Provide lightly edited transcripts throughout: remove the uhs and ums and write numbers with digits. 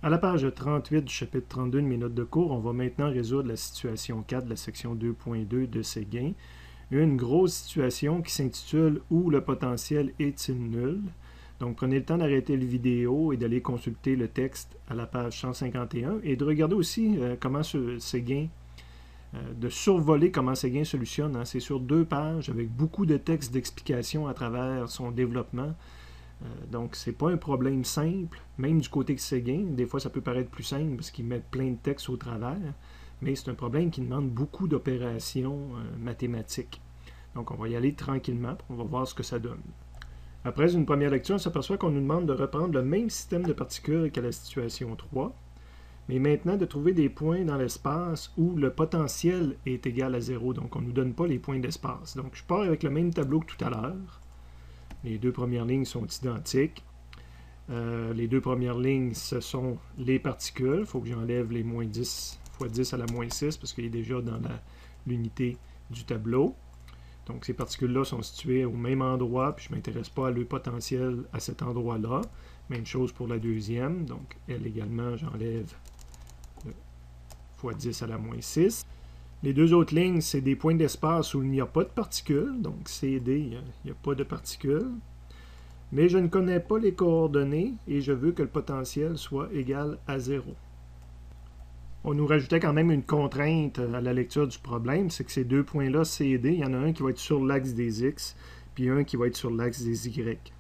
À la page 38 du chapitre 32 de mes notes de cours, on va maintenant résoudre la situation 4 de la section 2.2 de Séguin. Une grosse situation qui s'intitule « Où le potentiel est-il nul ?» Donc, prenez le temps d'arrêter la vidéo et d'aller consulter le texte à la page 151 et de regarder aussi comment Séguin, de survoler comment Séguin solutionne. C'est sur 2 pages avec beaucoup de textes d'explication à travers son développement. Donc, c'est pas un problème simple, même du côté de Séguin. Des fois, ça peut paraître plus simple parce qu'ils mettent plein de textes au travers, mais c'est un problème qui demande beaucoup d'opérations mathématiques. Donc, on va y aller tranquillement, on va voir ce que ça donne. Après une première lecture, on s'aperçoit qu'on nous demande de reprendre le même système de particules qu'à la situation 3, mais maintenant de trouver des points dans l'espace où le potentiel est égal à 0. Donc, on ne nous donne pas les points d'espace. Donc, je pars avec le même tableau que tout à l'heure. Les 2 premières lignes sont identiques. Les 2 premières lignes, ce sont les particules. Il faut que j'enlève les moins 10 fois 10 à la moins 6 parce qu'il est déjà dans l'unité du tableau. Donc, ces particules-là sont situées au même endroit, puis je ne m'intéresse pas à leur potentiel à cet endroit-là. Même chose pour la deuxième. Donc, elle également, j'enlève fois 10 à la moins 6. Les 2 autres lignes, c'est des points d'espace où il n'y a pas de particules. Donc, C et D, il n'y a pas de particules. Mais je ne connais pas les coordonnées et je veux que le potentiel soit égal à 0. On nous rajoutait quand même une contrainte à la lecture du problème, c'est que ces 2 points-là, C et D, il y en a un qui va être sur l'axe des X, puis un qui va être sur l'axe des Y.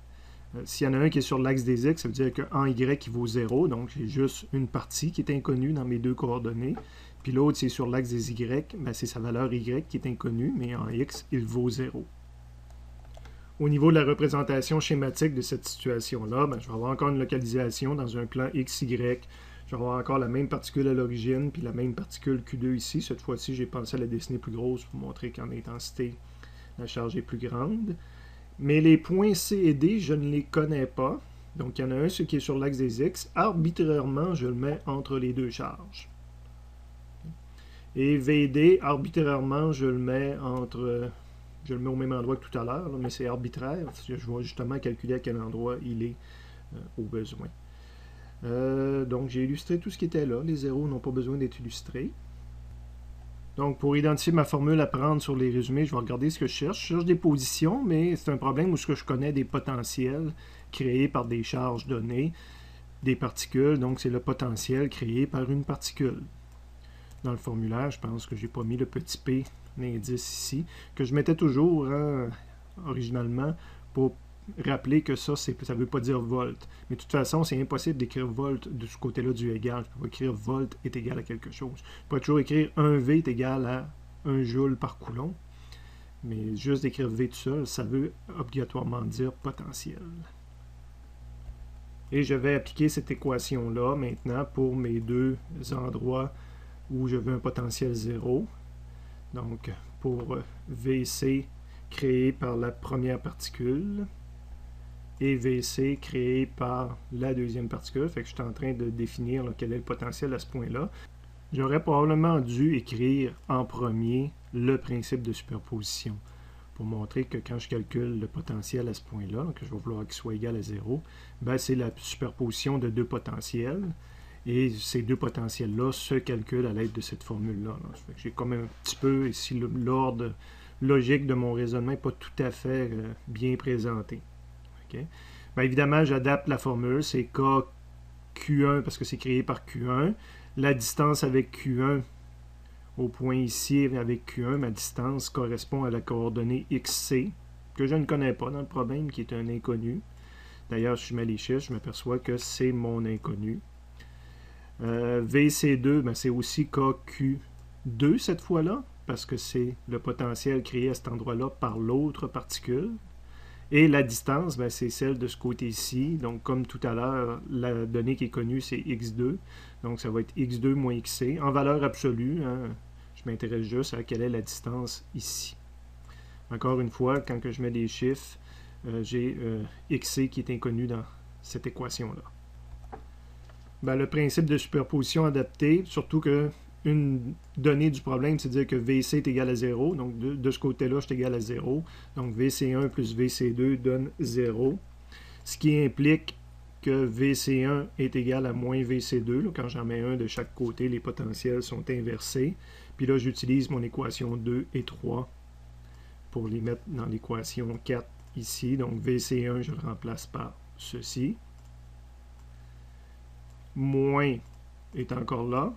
S'il y en a un qui est sur l'axe des X, ça veut dire qu'en Y, il vaut 0, donc j'ai juste une partie qui est inconnue dans mes 2 coordonnées. Puis l'autre, c'est sur l'axe des Y, ben c'est sa valeur Y qui est inconnue, mais en X, il vaut 0. Au niveau de la représentation schématique de cette situation-là, ben je vais avoir encore une localisation dans un plan XY. Je vais avoir encore la même particule à l'origine, puis la même particule Q2 ici. Cette fois-ci, j'ai pensé à la dessiner plus grosse pour montrer qu'en intensité, la charge est plus grande. Mais les points C et D, je ne les connais pas. Donc, il y en a un, ce qui est sur l'axe des X. Arbitrairement, je le mets entre les 2 charges. Et VD, arbitrairement, je le mets au même endroit que tout à l'heure, mais c'est arbitraire. Je vais justement calculer à quel endroit il est au besoin. Donc, j'ai illustré tout ce qui était là. Les zéros n'ont pas besoin d'être illustrés. Donc, pour identifier ma formule à prendre sur les résumés, je vais regarder ce que je cherche. Je cherche des positions, mais c'est un problème où je connais des potentiels créés par des charges données, des particules. Donc, c'est le potentiel créé par une particule. Dans le formulaire, je pense que je n'ai pas mis le petit p, l'indice ici, que je mettais toujours originalement pour rappeler que ça ne veut pas dire volt. Mais de toute façon, c'est impossible d'écrire volt de ce côté-là du égal. Je ne peux pas écrire volt est égal à quelque chose. Je peux toujours écrire 1V est égal à 1 joule par coulomb. Mais juste d'écrire V tout seul, ça veut obligatoirement dire potentiel. Et je vais appliquer cette équation-là maintenant pour mes 2 endroits où je veux un potentiel 0. Donc, pour VC créé par la première particule et VC créé par la deuxième particule. Fait que je suis en train de définir quel est le potentiel à ce point-là. J'aurais probablement dû écrire en premier le principe de superposition pour montrer que quand je calcule le potentiel à ce point-là, que je vais vouloir qu'il soit égal à 0, ben c'est la superposition de 2 potentiels. Et ces 2 potentiels-là se calculent à l'aide de cette formule-là. J'ai comme un petit peu ici l'ordre logique de mon raisonnement n'est pas tout à fait bien présenté. Okay? Bien, évidemment, j'adapte la formule. C'est KQ1 parce que c'est créé par Q1. La distance avec Q1 au point ici avec Q1, ma distance correspond à la coordonnée XC que je ne connais pas dans le problème, qui est un inconnu. D'ailleurs, si je mets les chiffres, je m'aperçois que c'est mon inconnu. VC2, ben c'est aussi KQ2 cette fois-là, parce que c'est le potentiel créé à cet endroit-là par l'autre particule. Et la distance, ben c'est celle de ce côté-ci. Donc, comme tout à l'heure, la donnée qui est connue, c'est x2. Donc, ça va être x2 moins xc. En valeur absolue, je m'intéresse juste à quelle est la distance ici. Encore une fois, quand que je mets des chiffres, j'ai xc qui est inconnu dans cette équation-là. Ben, le principe de superposition adapté, surtout que une donnée du problème, c'est de dire que VC est égal à 0. Donc, de ce côté-là, je suis égal à 0. Donc, VC1 plus VC2 donne 0. Ce qui implique que VC1 est égal à moins VC2. Là, quand j'en mets un de chaque côté, les potentiels sont inversés. Puis là, j'utilise mon équation 2 et 3 pour les mettre dans l'équation 4 ici. Donc VC1, je le remplace par ceci. Moins est encore là.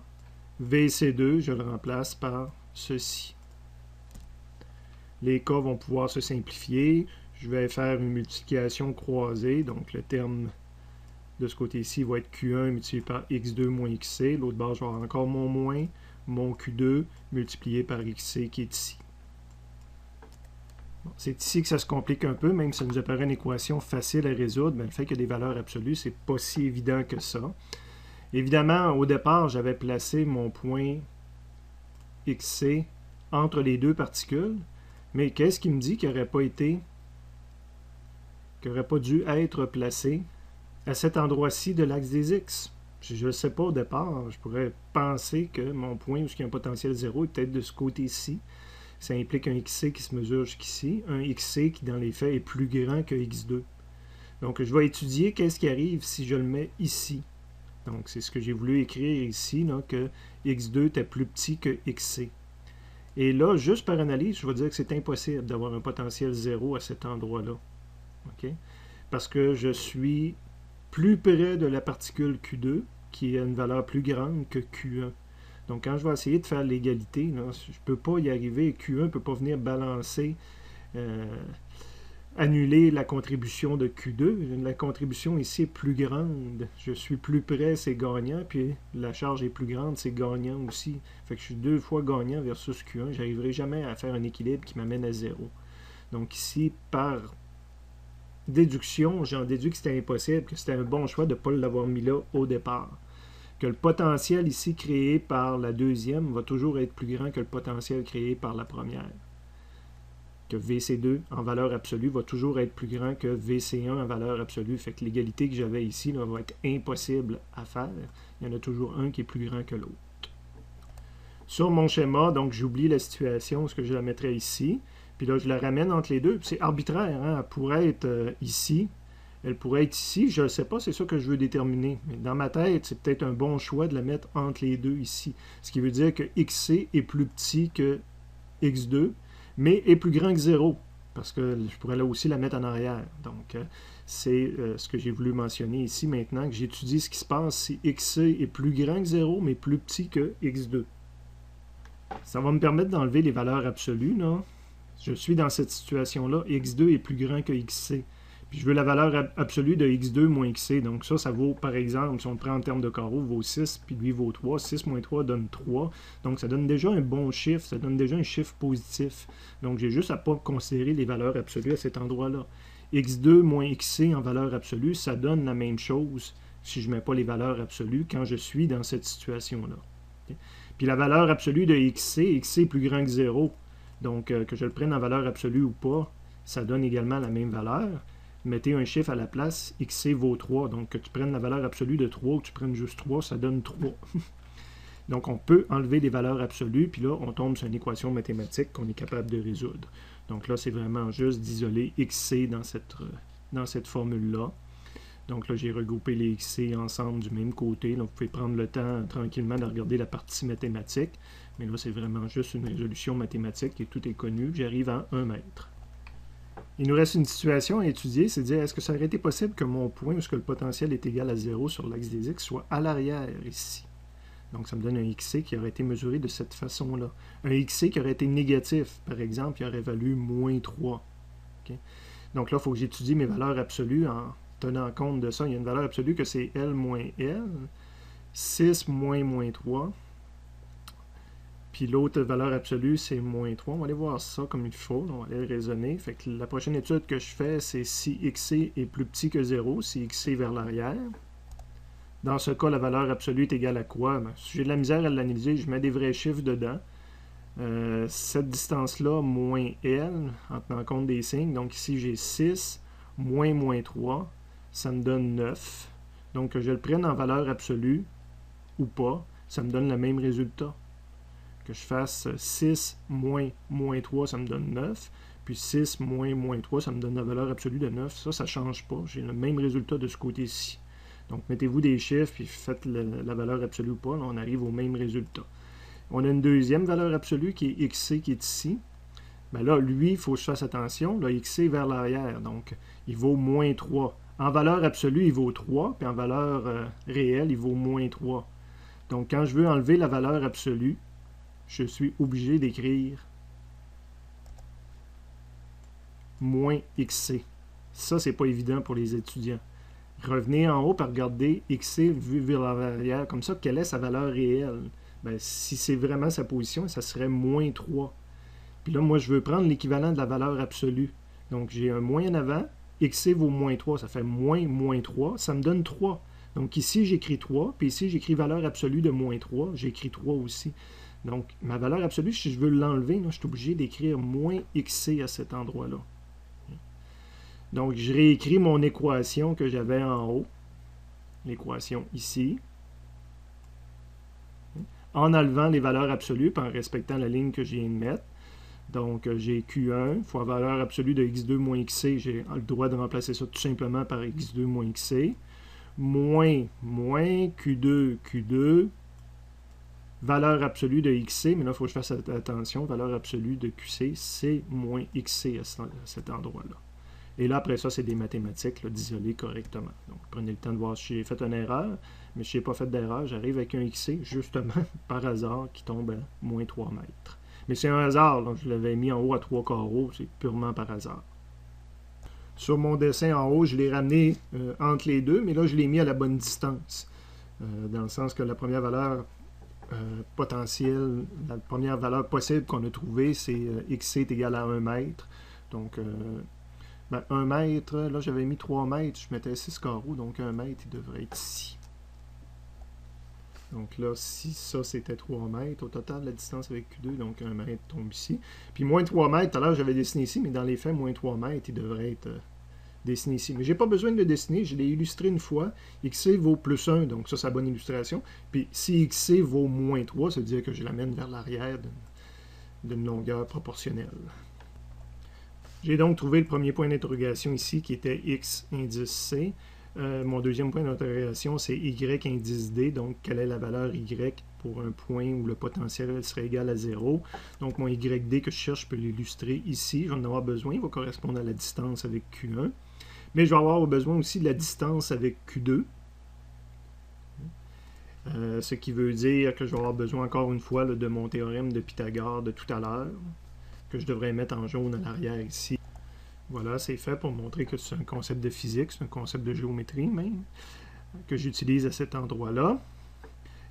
VC2, je le remplace par ceci. Les cas vont pouvoir se simplifier. Je vais faire une multiplication croisée. Donc le terme de ce côté-ci va être Q1 multiplié par X2 moins XC. L'autre bord, je vais avoir encore mon moins, mon Q2 multiplié par XC qui est ici. Bon, c'est ici que ça se complique un peu, même si ça nous apparaît une équation facile à résoudre, mais le fait qu'il y a des valeurs absolues, c'est pas si évident que ça. Évidemment, au départ, j'avais placé mon point XC entre les deux particules, mais qu'est-ce qui me dit qu'il n'aurait pas dû être placé à cet endroit-ci de l'axe des X? Je ne sais pas au départ, je pourrais penser que mon point où il y a un potentiel 0 est peut-être de ce côté-ci. Ça implique un XC qui se mesure jusqu'ici, un XC qui dans les faits est plus grand que X2. Donc je vais étudier qu'est-ce qui arrive si je le mets ici. Donc c'est ce que j'ai voulu écrire ici, là, que X2 était plus petit que XC. Et là, juste par analyse, je vais dire que c'est impossible d'avoir un potentiel 0 à cet endroit-là. Okay? Parce que je suis plus près de la particule Q2, qui a une valeur plus grande que Q1. Donc, quand je vais essayer de faire l'égalité, je ne peux pas y arriver. Q1 ne peut pas venir balancer, annuler la contribution de Q2. La contribution ici est plus grande. Je suis plus près, c'est gagnant. Puis la charge est plus grande, c'est gagnant aussi. Fait que je suis 2 fois gagnant versus Q1. Je n'arriverai jamais à faire un équilibre qui m'amène à 0. Donc ici, par déduction, j'en déduis que c'était impossible, que c'était un bon choix de ne pas l'avoir mis là au départ. Que le potentiel ici créé par la deuxième va toujours être plus grand que le potentiel créé par la première. Que VC2 en valeur absolue va toujours être plus grand que VC1 en valeur absolue. Fait que l'égalité que j'avais ici là, va être impossible à faire. Il y en a toujours un qui est plus grand que l'autre. Sur mon schéma, donc j'oublie la situation, ce que je la mettrais ici. Puis là, je la ramène entre les deux. C'est arbitraire, hein? Elle pourrait être ici. Elle pourrait être ici. Je ne sais pas, c'est ça que je veux déterminer. Mais dans ma tête, c'est peut-être un bon choix de la mettre entre les deux ici. Ce qui veut dire que XC est plus petit que X2, mais est plus grand que 0. Parce que je pourrais là aussi la mettre en arrière. Donc, c'est ce que j'ai voulu mentionner ici maintenant, que j'étudie ce qui se passe si XC est plus grand que 0, mais plus petit que X2. Ça va me permettre d'enlever les valeurs absolues, là. Je suis dans cette situation-là, X2 est plus grand que XC. Puis je veux la valeur absolue de X2 moins XC. Donc ça vaut, par exemple, si on le prend en termes de carreau, vaut 6, puis lui vaut 3. 6 moins 3 donne 3. Donc ça donne déjà un bon chiffre, ça donne déjà un chiffre positif. Donc j'ai juste à ne pas considérer les valeurs absolues à cet endroit-là. X2 moins XC en valeur absolue, ça donne la même chose si je ne mets pas les valeurs absolues quand je suis dans cette situation-là. Okay? Puis la valeur absolue de XC est plus grand que 0. Donc, que je le prenne en valeur absolue ou pas, ça donne également la même valeur. Mettez un chiffre à la place, XC vaut 3. Donc, que tu prennes la valeur absolue de 3 ou que tu prennes juste 3, ça donne 3. Donc, on peut enlever les valeurs absolues, puis là, on tombe sur une équation mathématique qu'on est capable de résoudre. Donc là, c'est vraiment juste d'isoler XC dans cette formule-là. Donc là, j'ai regroupé les XC ensemble du même côté. Donc, vous pouvez prendre le temps tranquillement de regarder la partie mathématique. Mais là, c'est vraiment juste une résolution mathématique et tout est connu. J'arrive à 1 mètre. Il nous reste une situation à étudier, c'est de dire, est-ce que ça aurait été possible que mon point où le potentiel est égal à 0 sur l'axe des X soit à l'arrière ici? Donc, ça me donne un XC qui aurait été mesuré de cette façon-là. Un XC qui aurait été négatif, par exemple, il aurait valu moins 3. Okay? Donc là, il faut que j'étudie mes valeurs absolues en tenant compte de ça. Il y a une valeur absolue que c'est L moins L, 6 moins 3. Puis l'autre valeur absolue, c'est moins 3. On va aller voir ça comme il faut. On va aller raisonner. Fait que la prochaine étude que je fais, c'est si XC est plus petit que 0, si XC est vers l'arrière. Dans ce cas, la valeur absolue est égale à quoi? Ben, si j'ai de la misère à l'analyser, je mets des vrais chiffres dedans. Cette distance-là, moins L, en tenant compte des signes. Donc ici, j'ai 6 moins 3. Ça me donne 9. Donc, que je le prenne en valeur absolue ou pas, ça me donne le même résultat. Que je fasse 6 moins 3, ça me donne 9. Puis 6 moins 3, ça me donne la valeur absolue de 9. Ça ne change pas. J'ai le même résultat de ce côté-ci. Donc, mettez-vous des chiffres, puis faites la valeur absolue ou pas, là, on arrive au même résultat. On a une deuxième valeur absolue qui est XC qui est ici. Bien là, lui, il faut que je fasse attention. Là, XC vers l'arrière, donc il vaut moins 3. En valeur absolue, il vaut 3, puis en valeur réelle, il vaut moins 3. Donc, quand je veux enlever la valeur absolue, je suis obligé d'écrire moins XC. Ça, c'est pas évident pour les étudiants. Revenez en haut par regarder XC vu vers l'arrière. Comme ça, quelle est sa valeur réelle? Ben, si c'est vraiment sa position, ça serait moins 3. Puis là, moi, je veux prendre l'équivalent de la valeur absolue. Donc, j'ai un moins en avant. XC vaut moins 3. Ça fait moins 3. Ça me donne 3. Donc, ici, j'écris 3. Puis ici, j'écris valeur absolue de moins 3. J'écris 3 aussi. Donc, ma valeur absolue, si je veux l'enlever, je suis obligé d'écrire moins XC à cet endroit-là. Donc, je réécris mon équation que j'avais en haut. L'équation ici. En enlevant les valeurs absolues, puis en respectant la ligne que je viens de mettre. Donc, j'ai Q1 fois valeur absolue de x2 moins xc. J'ai le droit de remplacer ça tout simplement par x2 moins xc. Moins Q2, valeur absolue de xc. Mais là, il faut que je fasse attention. Valeur absolue de qc, c'est moins xc à cet endroit-là. Et là, après ça, c'est des mathématiques d'isoler correctement. Donc, prenez le temps de voir si j'ai fait une erreur. Mais si je n'ai pas fait d'erreur, j'arrive avec un xc, justement, par hasard, qui tombe à moins 3 mètres. Mais c'est un hasard, là. Je l'avais mis en haut à 3 carreaux, c'est purement par hasard. Sur mon dessin en haut, je l'ai ramené entre les deux, mais là, je l'ai mis à la bonne distance. Dans le sens que la première valeur potentielle, la première valeur possible qu'on a trouvée, c'est xc est égal à 1 mètre. Donc, 1 mètre, là, j'avais mis 3 mètres, je mettais 6 carreaux, donc 1 mètre, il devrait être ici. Donc là, si ça c'était 3 mètres, au total, la distance avec Q2, donc 1 mètre tombe ici. Puis moins 3 mètres, tout à l'heure j'avais dessiné ici, mais dans les faits, moins 3 mètres, il devrait être dessiné ici. Mais je n'ai pas besoin de le dessiner, je l'ai illustré une fois. XC vaut plus 1, donc ça c'est la bonne illustration. Puis si XC vaut moins 3, ça veut dire que je l'amène vers l'arrière d'une longueur proportionnelle. J'ai donc trouvé le premier point d'interrogation ici, qui était X indice C. Mon deuxième point d'interrogation, c'est Y indice D. Donc, quelle est la valeur Y pour un point où le potentiel serait égal à 0. Donc, mon YD que je cherche, je peux l'illustrer ici. Je vais en avoir besoin. Il va correspondre à la distance avec Q1. Mais je vais avoir besoin aussi de la distance avec Q2. Ce qui veut dire que je vais avoir besoin encore une fois de mon théorème de Pythagore de tout à l'heure, que je devrais mettre en jaune à l'arrière ici. Voilà, c'est fait pour montrer que c'est un concept de physique, c'est un concept de géométrie même, que j'utilise à cet endroit-là.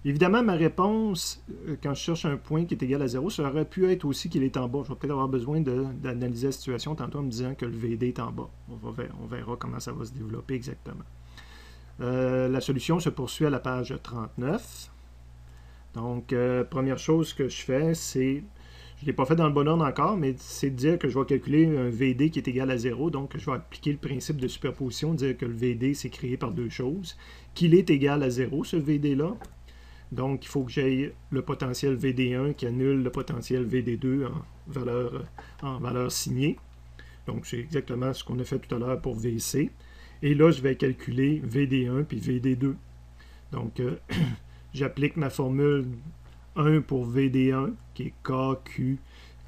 Évidemment, ma réponse, quand je cherche un point qui est égal à 0, ça aurait pu être aussi qu'il est en bas. Je vais peut-être avoir besoin d'analyser la situation tantôt en me disant que le VD est en bas. On verra comment ça va se développer exactement. La solution se poursuit à la page 39. Donc, première chose que je fais, c'est... Je ne l'ai pas fait dans le bon ordre encore, mais c'est de dire que je vais calculer un VD qui est égal à 0. Donc, je vais appliquer le principe de superposition, dire que le VD, c'est créé par deux choses. Qu'il est égal à 0, ce VD-là. Donc, il faut que j'aie le potentiel VD1 qui annule le potentiel VD2 en valeur signée. Donc, c'est exactement ce qu'on a fait tout à l'heure pour VC. Et là, je vais calculer VD1 puis VD2. Donc, j'applique ma formule 1 pour VD1, qui est KQ,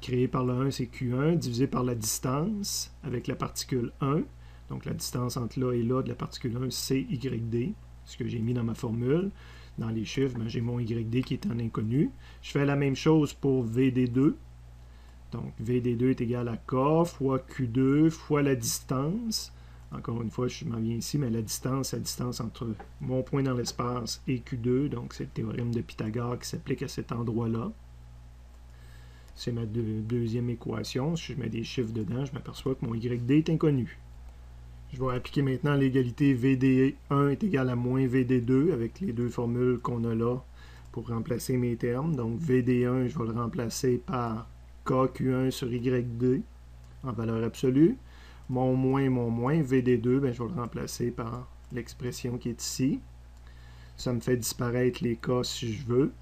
créé par le 1, c'est Q1, divisé par la distance avec la particule 1. Donc, la distance entre là et là de la particule 1, c'est YD, ce que j'ai mis dans ma formule. Dans les chiffres, j'ai mon YD qui est en inconnu. Je fais la même chose pour VD2. Donc, VD2 est égal à K fois Q2 fois la distance. Encore une fois, je m'en viens ici, mais la distance entre mon point dans l'espace et Q2. Donc, c'est le théorème de Pythagore qui s'applique à cet endroit-là. C'est ma deuxième équation. Si je mets des chiffres dedans, je m'aperçois que mon YD est inconnu. Je vais appliquer maintenant l'égalité VD1 est égal à moins VD2 avec les deux formules qu'on a là pour remplacer mes termes. Donc, VD1, je vais le remplacer par KQ1 sur YD en valeur absolue. Mon moins, VD2, je vais le remplacer par l'expression qui est ici. Ça me fait disparaître les K si je veux.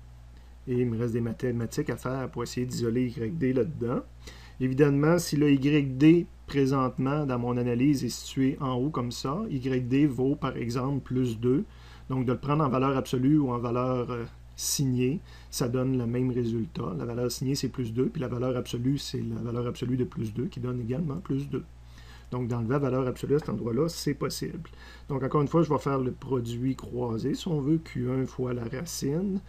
Et il me reste des mathématiques à faire pour essayer d'isoler YD là-dedans. Évidemment, si le YD présentement, dans mon analyse, est situé en haut comme ça. YD vaut, par exemple, plus 2. Donc, de le prendre en valeur absolue ou en valeur signée, ça donne le même résultat. La valeur signée, c'est plus 2, puis la valeur absolue, c'est la valeur absolue de plus 2, qui donne également plus 2. Donc, d'enlever la valeur absolue à cet endroit-là, c'est possible. Donc, encore une fois, je vais faire le produit croisé, si on veut, Q1 fois la racine,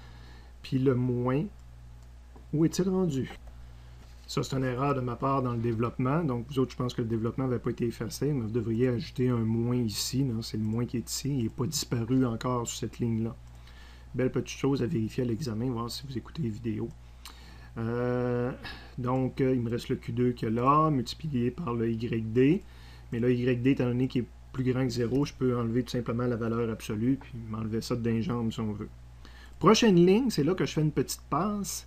puis le moins. Où est-il rendu? Ça, c'est une erreur de ma part dans le développement. Donc, vous autres, je pense que le développement n'avait pas été effacé, mais vous devriez ajouter un moins ici. C'est le moins qui est ici. Il n'est pas disparu encore sur cette ligne-là. Belle petite chose à vérifier à l'examen, voir si vous écoutez les vidéos. Donc, il me reste le Q2 qui est là, multiplié par le YD. Mais le YD, étant donné qu'il est plus grand que 0, je peux enlever tout simplement la valeur absolue, puis m'enlever ça d'un jambe si on veut. Prochaine ligne, c'est là que je fais une petite passe.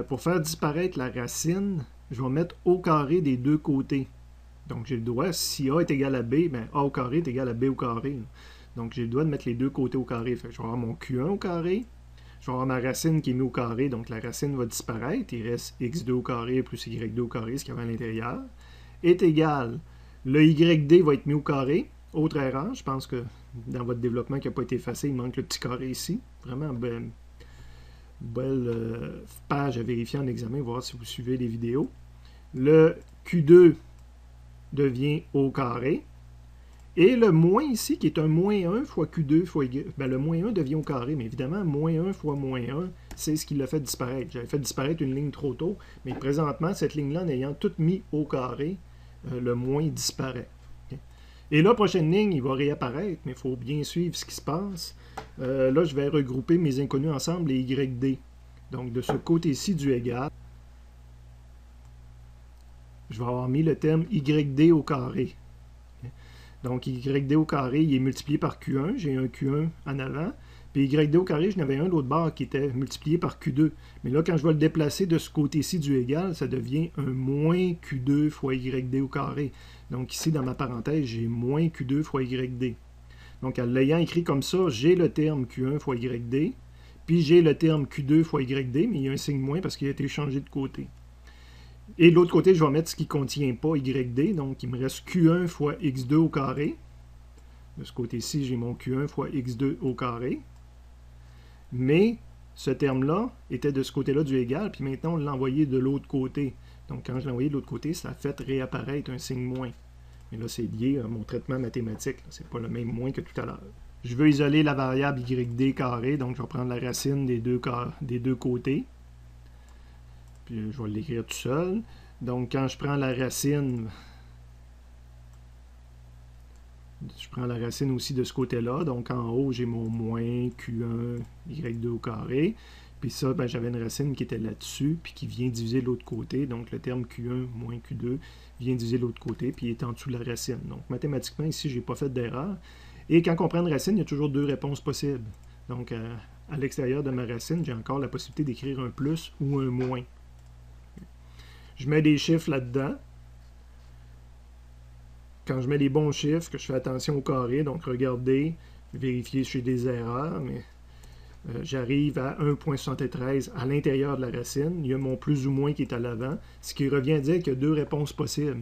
Pour faire disparaître la racine, je vais mettre au carré des deux côtés. Donc, j'ai le droit, si A est égal à B, bien A au carré est égal à B au carré. Donc, j'ai le droit de mettre les deux côtés au carré. Fait que je vais avoir mon Q1 au carré, je vais avoir ma racine qui est mise au carré, donc la racine va disparaître. Il reste x2 au carré plus y2 au carré, ce qu'il y avait à l'intérieur, est égal. Le yd va être mis au carré. Autre erreur, je pense que dans votre développement qui n'a pas été effacé, il manque le petit carré ici. Vraiment belle page à vérifier en examen, voir si vous suivez les vidéos. Le Q2 devient au carré. Et le moins ici, qui est un moins 1 fois Q2 fois Y, ben le moins 1 devient au carré, mais évidemment, moins 1 fois moins 1, c'est ce qui l'a fait disparaître. J'avais fait disparaître une ligne trop tôt, mais présentement, cette ligne-là, en ayant tout mis au carré, le moins disparaît. Et là, prochaine ligne, il va réapparaître, mais il faut bien suivre ce qui se passe. Là, je vais regrouper mes inconnus ensemble, les YD. Donc, de ce côté-ci du égal, je vais avoir mis le terme YD au carré. Donc, YD au carré, il est multiplié par Q1. J'ai un Q1 en avant. Puis YD au carré, je n'avais un l'autre bord qui était multiplié par Q2. Mais là, quand je vais le déplacer de ce côté-ci du égal, ça devient un moins Q2 fois YD au carré. Donc ici, dans ma parenthèse, j'ai moins Q2 fois YD. Donc, en l'ayant écrit comme ça, j'ai le terme Q1 fois YD, puis j'ai le terme Q2 fois YD, mais il y a un signe moins parce qu'il a été changé de côté. Et de l'autre côté, je vais mettre ce qui ne contient pas YD, donc il me reste Q1 fois X2 au carré. De ce côté-ci, j'ai mon Q1 fois X2 au carré. Mais ce terme-là était de ce côté-là du égal, puis maintenant on l'a envoyé de l'autre côté. Donc quand je l'ai envoyé de l'autre côté, ça a fait réapparaître un signe moins. Mais là, c'est lié à mon traitement mathématique. Ce n'est pas le même moins que tout à l'heure. Je veux isoler la variable YD carré, donc je vais prendre la racine des deux côtés. Puis je vais l'écrire tout seul. Donc quand je prends la racine, aussi de ce côté-là. Donc en haut, j'ai mon moins Q1 Y2 au carré. Puis ça, ben, j'avais une racine qui était là-dessus, puis qui vient diviser l'autre côté. Donc le terme Q1 moins Q2 vient diviser l'autre côté, puis il est en dessous de la racine. Donc mathématiquement, ici, je n'ai pas fait d'erreur. Et quand on prend une racine, il y a toujours deux réponses possibles. Donc à l'extérieur de ma racine, j'ai encore la possibilité d'écrire un plus ou un moins. Je mets des chiffres là-dedans. Quand je mets les bons chiffres, que je fais attention au carré, donc regardez, vérifiez si j'ai des erreurs, mais j'arrive à 1,73 à l'intérieur de la racine. Il y a mon plus ou moins qui est à l'avant, ce qui revient à dire qu'il y a deux réponses possibles.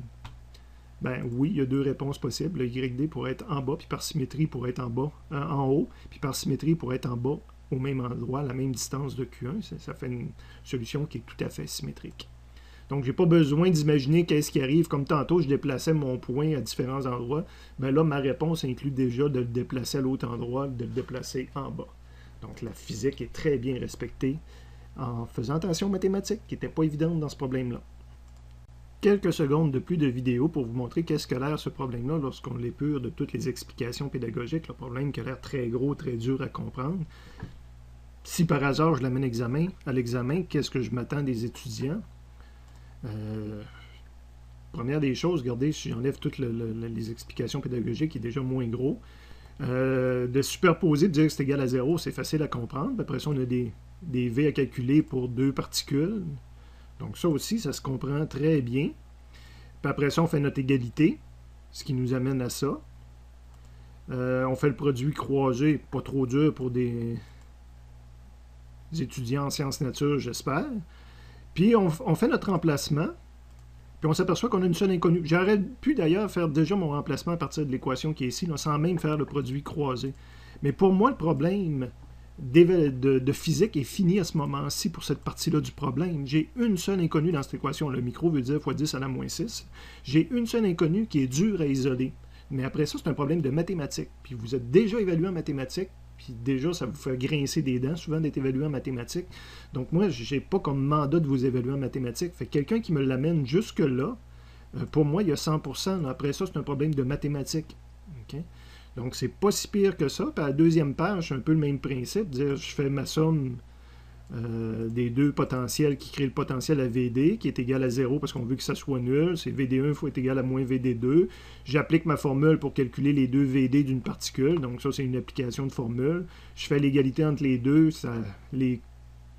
Ben oui, il y a deux réponses possibles. Le YD pourrait être en bas, puis par symétrie pourrait être en haut, puis par symétrie pourrait être en bas, au même endroit, à la même distance de Q1. Ça fait une solution qui est tout à fait symétrique. Donc, je n'ai pas besoin d'imaginer qu'est-ce qui arrive. Comme tantôt, je déplaçais mon point à différents endroits. Mais là, ma réponse inclut déjà de le déplacer à l'autre endroit, de le déplacer en bas. Donc, la physique est très bien respectée en faisant attention aux mathématiques, qui n'était pas évidente dans ce problème-là. Quelques secondes de plus de vidéo pour vous montrer qu'est-ce que l'air ce problème-là lorsqu'on l'épure de toutes les explications pédagogiques. Le problème qui a l'air très gros, très dur à comprendre. Si par hasard je l'amène à l'examen, qu'est-ce que je m'attends des étudiants? Première des choses, regardez, si j'enlève toutes les explications pédagogiques, qui est déjà moins gros. De superposer, de dire que c'est égal à 0, c'est facile à comprendre. Après ça, on a des V à calculer pour deux particules. Donc ça aussi, ça se comprend très bien. Puis après ça, on fait notre égalité, ce qui nous amène à ça. On fait le produit croisé, pas trop dur pour des étudiants en sciences nature, j'espère. Puis on fait notre remplacement. Puis on s'aperçoit qu'on a une seule inconnue. J'aurais pu d'ailleurs faire déjà mon remplacement à partir de l'équation qui est ici, là, sans même faire le produit croisé. Mais pour moi, le problème de physique est fini à ce moment-ci pour cette partie-là du problème. J'ai une seule inconnue dans cette équation. Le micro veut dire x 10 à la moins 6. J'ai une seule inconnue qui est dure à isoler. Mais après ça, c'est un problème de mathématiques. Puis vous êtes déjà évalué en mathématiques, puis déjà, ça vous fait grincer des dents, souvent, d'être évalué en mathématiques. Donc moi, je n'ai pas comme mandat de vous évaluer en mathématiques. Fait que quelqu'un qui me l'amène jusque-là, pour moi, il y a 100%. Là. Après ça, c'est un problème de mathématiques. Okay? Donc, c'est pas si pire que ça. Puis à la deuxième page, c'est un peu le même principe. Dire, je fais ma somme des deux potentiels qui créent le potentiel à VD, qui est égal à 0 parce qu'on veut que ça soit nul. C'est VD1 faut être égal à moins VD2. J'applique ma formule pour calculer les deux VD d'une particule. Donc ça, c'est une application de formule. Je fais l'égalité entre les deux. Les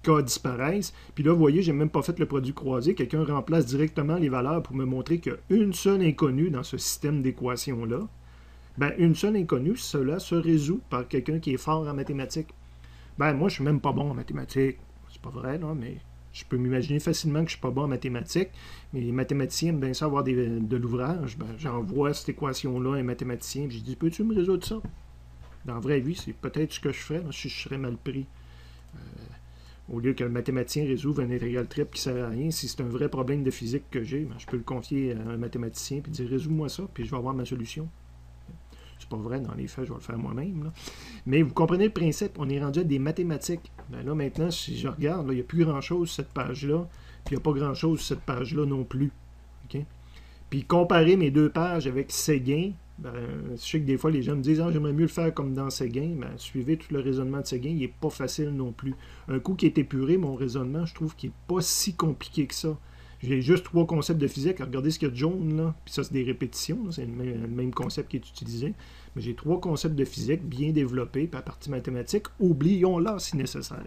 cas disparaissent. Puis là, vous voyez, j'ai même pas fait le produit croisé. Quelqu'un remplace directement les valeurs pour me montrer qu'il y a une seule inconnue dans ce système d'équations-là. Ben, une seule inconnue, cela se résout par quelqu'un qui est fort en mathématiques. Ben, moi, je suis même pas bon en mathématiques. C'est pas vrai, non, mais je peux m'imaginer facilement que je suis pas bon en mathématiques. Mais les mathématiciens aiment bien ça avoir de l'ouvrage. Ben, j'envoie cette équation-là à un mathématicien, puis je dis, peux-tu me résoudre ça? Dans la vraie vie, c'est peut-être ce que je ferais, là, si je serais mal pris. Au lieu qu'un mathématicien résolve un intégral triple qui ne sert à rien, si c'est un vrai problème de physique que j'ai, ben, je peux le confier à un mathématicien, puis dire, résous-moi ça, puis je vais avoir ma solution. C'est pas vrai, dans les faits, je vais le faire moi-même. Là. Mais vous comprenez le principe, on est rendu à des mathématiques. Ben là, maintenant, si je regarde, il n'y a plus grand-chose sur cette page-là, puis il n'y a pas grand-chose sur cette page-là non plus. Okay? Puis comparer mes deux pages avec Séguin, ben, je sais que des fois, les gens me disent « j'aimerais mieux le faire comme dans Séguin. » Ben, suivez tout le raisonnement de Séguin, il n'est pas facile non plus. Un coup qui est épuré, mon raisonnement, je trouve qu'il n'est pas si compliqué que ça. J'ai juste 3 concepts de physique. Regardez ce qu'il y a de jaune, là. Puis ça, c'est des répétitions. C'est le même concept qui est utilisé. Mais j'ai 3 concepts de physique bien développés. Puis à partir mathématique, oublions-la si nécessaire.